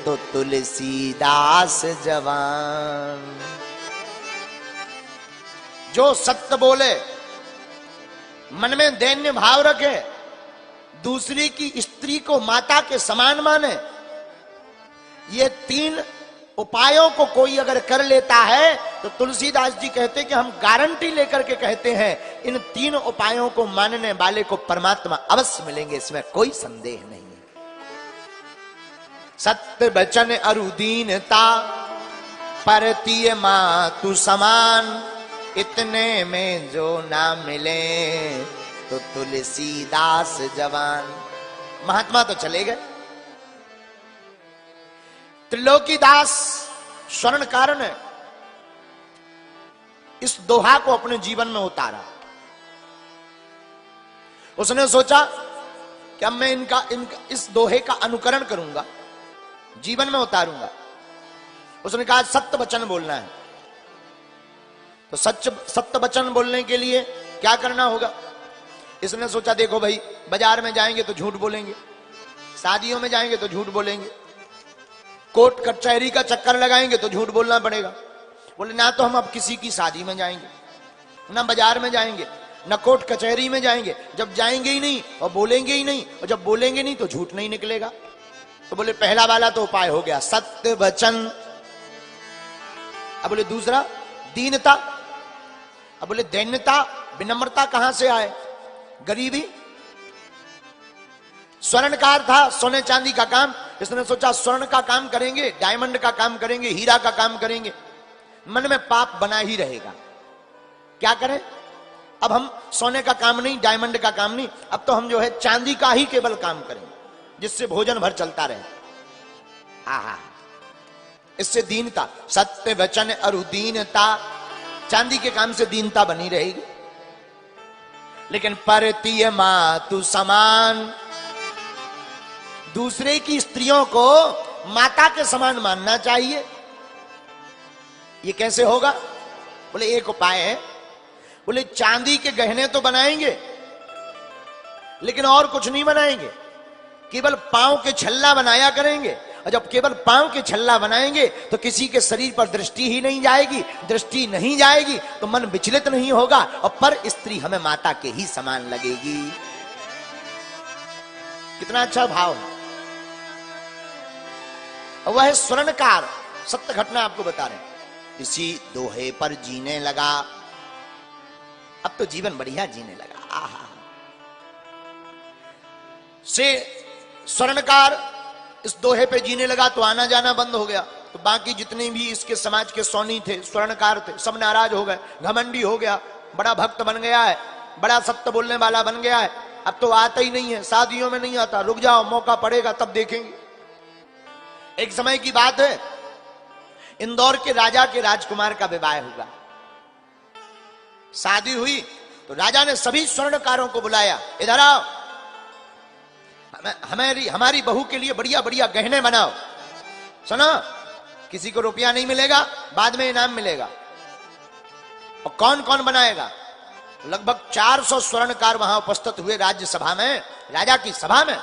तो तुलसीदास जवान। जो सत्य बोले, मन में दैन्य भाव रखे, दूसरी की स्त्री को माता के समान माने, ये 3 उपायों को कोई अगर कर लेता है तो तुलसीदास जी कहते कि हम गारंटी लेकर के कहते हैं इन 3 उपायों को मानने वाले को परमात्मा अवश्य मिलेंगे, इसमें कोई संदेह नहीं है। सत्य वचन अरु दीनता, परतीय मातु समान, इतने में जो ना मिले तो तुलसीदास जवान। महात्मा तो चले गए, त्रिलोकीदास स्वर्णकार ने इस दोहा को अपने जीवन में उतारा। उसने सोचा कि अब मैं इनका इस दोहे का अनुकरण करूंगा, जीवन में उतारूंगा। उसने कहा सत्य वचन बोलना है, तो सत्य वचन बोलने के लिए क्या करना होगा। इसने सोचा देखो भाई, बाजार में जाएंगे तो झूठ बोलेंगे, शादियों में जाएंगे तो झूठ बोलेंगे, कोर्ट कचहरी का चक्कर लगाएंगे तो झूठ बोलना पड़ेगा। बोले ना तो हम अब किसी की शादी में जाएंगे, ना बाजार में जाएंगे, ना कोर्ट कचहरी में जाएंगे। जब जाएंगे ही नहीं और बोलेंगे ही नहीं, और जब बोलेंगे नहीं तो झूठ नहीं निकलेगा। तो बोले पहला वाला तो उपाय हो गया सत्य वचन। अब बोले दूसरा दीनता। अब बोले दैन्यता, विनम्रता कहां से आए, गरीबी। स्वर्णकार था, सोने चांदी का काम। इसने सोचा स्वर्ण का काम करेंगे, डायमंड का काम करेंगे, हीरा का काम करेंगे, मन में पाप बना ही रहेगा। क्या करें, अब हम सोने का काम नहीं, डायमंड का काम नहीं, अब तो हम जो है चांदी का ही केवल काम करेंगे, जिससे भोजन भर चलता रहे। आहा, इससे दीनता, सत्य वचन अरु दीनता, चांदी के काम से दीनता बनी रहेगी। लेकिन परतीय मातु समान, दूसरे की स्त्रियों को माता के समान मानना चाहिए। ये कैसे होगा। बोले एक उपाय है। बोले चांदी के गहने तो बनाएंगे, लेकिन और कुछ नहीं बनाएंगे, केवल पांव के छल्ला बनाया करेंगे। और जब केवल पांव के छल्ला बनाएंगे तो किसी के शरीर पर दृष्टि ही नहीं जाएगी, दृष्टि नहीं जाएगी तो मन विचलित नहीं होगा, और पर स्त्री हमें माता के ही समान लगेगी। कितना अच्छा भाव है। वह स्वर्णकार सत्य घटना आपको बता रहे हैं। इसी दोहे पर जीने लगा, अब तो जीवन बढ़िया जीने लगा। आहा, से स्वर्णकार इस दोहे पे जीने लगा तो आना जाना बंद हो गया। तो बाकी जितने भी इसके समाज के सोनी थे, स्वर्णकार थे, सब नाराज हो गए, घमंडी हो गया, बड़ा भक्त बन गया है, बड़ा सत्य बोलने वाला बन गया है, अब तो आता ही नहीं है, शादियों में नहीं आता, रुक जाओ मौका पड़ेगा तब देखेंगे। एक समय की बात है, इंदौर के राजा के राजकुमार का विवाह हुआ। शादी हुई तो राजा ने सभी स्वर्णकारों को बुलाया, इधर आओ, हमारी बहू के लिए बढ़िया बढ़िया गहने बनाओ। सुनो, किसी को रुपया नहीं मिलेगा, बाद में इनाम मिलेगा। और कौन कौन बनाएगा। लगभग 400 स्वर्णकार वहां उपस्थित हुए राज्यसभा में, राजा की सभा में।